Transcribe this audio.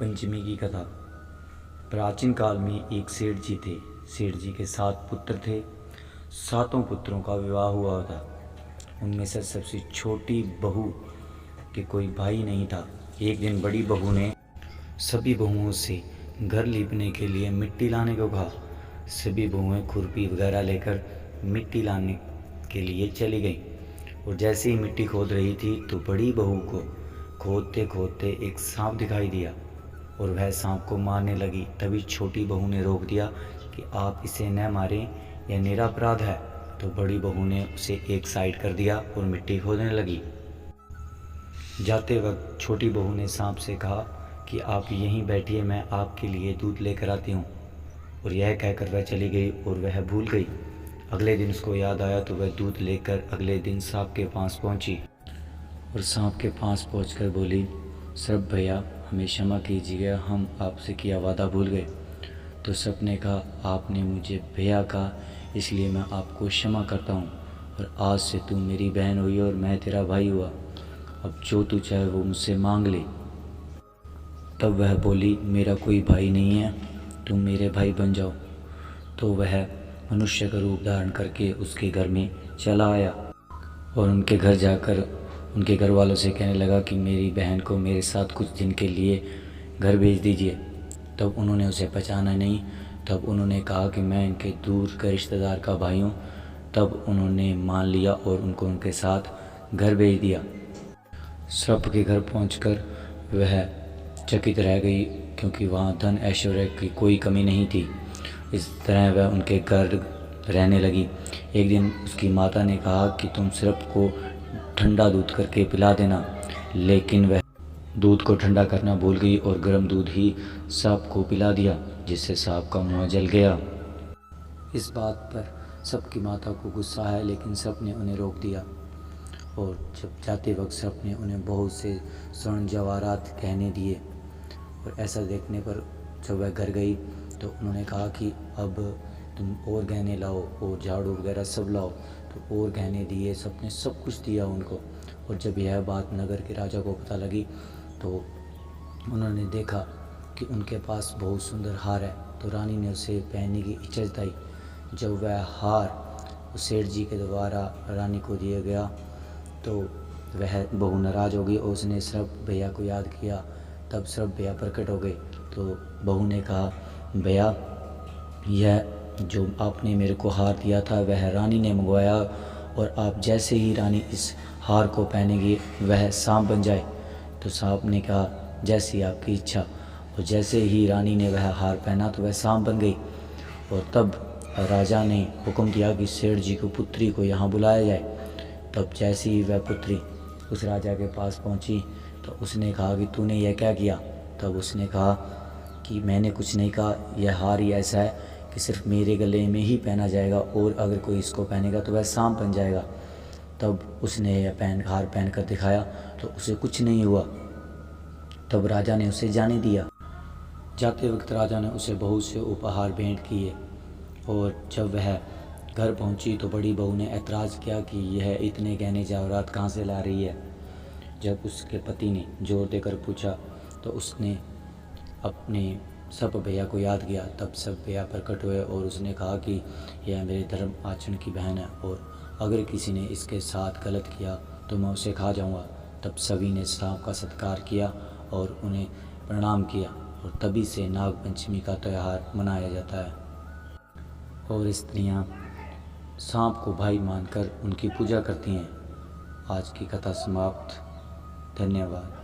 नागपंचमी की कथा। प्राचीन काल में एक सेठ जी थे। सेठ जी के 7 पुत्र थे। सातों पुत्रों का विवाह हुआ था। उनमें से सबसे छोटी बहू के कोई भाई नहीं था। एक दिन बड़ी बहू ने सभी बहुओं से घर लीपने के लिए मिट्टी लाने को कहा। सभी बहुएं खुरपी वगैरह लेकर मिट्टी लाने के लिए चली गईं और जैसे ही मिट्टी खोद रही थी तो बड़ी बहू को खोदते खोदते एक सांप दिखाई दिया और वह सांप को मारने लगी। तभी छोटी बहू ने रोक दिया कि आप इसे न मारें, यह निरपराध है। तो बड़ी बहू ने उसे एक साइड कर दिया और मिट्टी खोदने लगी। जाते वक्त छोटी बहू ने सांप से कहा कि आप यहीं बैठिए, मैं आपके लिए दूध लेकर आती हूँ। और यह कहकर वह चली गई और वह भूल गई। अगले दिन उसको याद आया तो वह दूध लेकर अगले दिन सांप के पास पहुँची और सांप के पास पहुंचकर बोली, सर्प भैया हमें क्षमा कीजिएगा, हम आपसे किया वादा भूल गए। तो सर्प ने कहा, आपने मुझे भैया कहा इसलिए मैं आपको क्षमा करता हूँ और आज से तू मेरी बहन हुई और मैं तेरा भाई हुआ। अब जो तू चाहे वो मुझसे मांग ले। तब वह बोली, मेरा कोई भाई नहीं है, तुम मेरे भाई बन जाओ। तो वह मनुष्य का रूप धारण करके उसके घर में चला आया और उनके घर जाकर उनके घर वालों से कहने लगा कि मेरी बहन को मेरे साथ कुछ दिन के लिए घर भेज दीजिए। तब उन्होंने उसे पहचाना नहीं। तब उन्होंने कहा कि मैं इनके दूर के रिश्तेदार का भाई हूँ। तब उन्होंने मान लिया और उनको उनके साथ घर भेज दिया। सर्प के घर पहुंचकर वह चकित रह गई क्योंकि वहाँ धन ऐश्वर्य की कोई कमी नहीं थी। इस तरह वह उनके घर रहने लगी। एक दिन उसकी माता ने कहा कि तुम सर्प को ठंडा दूध करके पिला देना, लेकिन वह दूध को ठंडा करना भूल गई और गर्म दूध ही सांप को पिला दिया, जिससे सांप का मुंह जल गया। इस बात पर सबकी माता को गुस्सा आया, लेकिन सब ने उन्हें रोक दिया और जब जाते वक्त सब ने उन्हें बहुत से स्वर्ण जवाहरात गहने दिए। और ऐसा देखने पर जब वह घर गई तो उन्होंने कहा कि अब तुम और गहने लाओ और झाड़ू वगैरह सब लाओ। तो और गहने दिए, सबने सब कुछ दिया उनको। और जब यह बात नगर के राजा को पता लगी तो उन्होंने देखा कि उनके पास बहुत सुंदर हार है। तो रानी ने उसे पहनने की इच्छा जताई। जब वह हार सेठ जी के द्वारा रानी को दिया गया तो वह बहू नाराज़ हो गई और उसने सर्प भैया को याद किया। तब सर्प भैया प्रकट हो गए। तो बहू ने कहा, भैया यह जो आपने मेरे को हार दिया था वह रानी ने मंगवाया और आप जैसे ही रानी इस हार को पहनेगी वह सांप बन जाए। तो सांप ने कहा, जैसी आपकी इच्छा। और जैसे ही रानी ने वह हार पहना तो वह सांप बन गई। और तब राजा ने हुक्म दिया कि सेठ जी को पुत्री को यहाँ बुलाया जाए। तब जैसे ही वह पुत्री उस राजा के पास पहुँची तो उसने कहा कि तूने यह क्या किया। तब उसने कहा कि मैंने कुछ नहीं कहा, यह हार ही ऐसा है कि सिर्फ मेरे गले में ही पहना जाएगा और अगर कोई इसको पहनेगा तो वह सांप बन जाएगा। तब उसने यह हार पहन कर दिखाया तो उसे कुछ नहीं हुआ। तब राजा ने उसे जाने दिया। जाते वक्त राजा ने उसे बहुत से उपहार भेंट किए। और जब वह घर पहुंची तो बड़ी बहू ने ऐतराज़ किया कि यह इतने गहने जवाहरात कहाँ से ला रही है। जब उसके पति ने जोर देकर पूछा तो उसने अपने सब भैया को याद किया। तब सब भैया प्रकट हुए और उसने कहा कि यह मेरे धर्म आचरण की बहन है और अगर किसी ने इसके साथ गलत किया तो मैं उसे खा जाऊंगा। तब सभी ने सांप का सत्कार किया और उन्हें प्रणाम किया और तभी से नागपंचमी का त्यौहार मनाया जाता है। और स्त्रियां सांप को भाई मानकर उनकी पूजा करती हैं। आज की कथा समाप्त। धन्यवाद।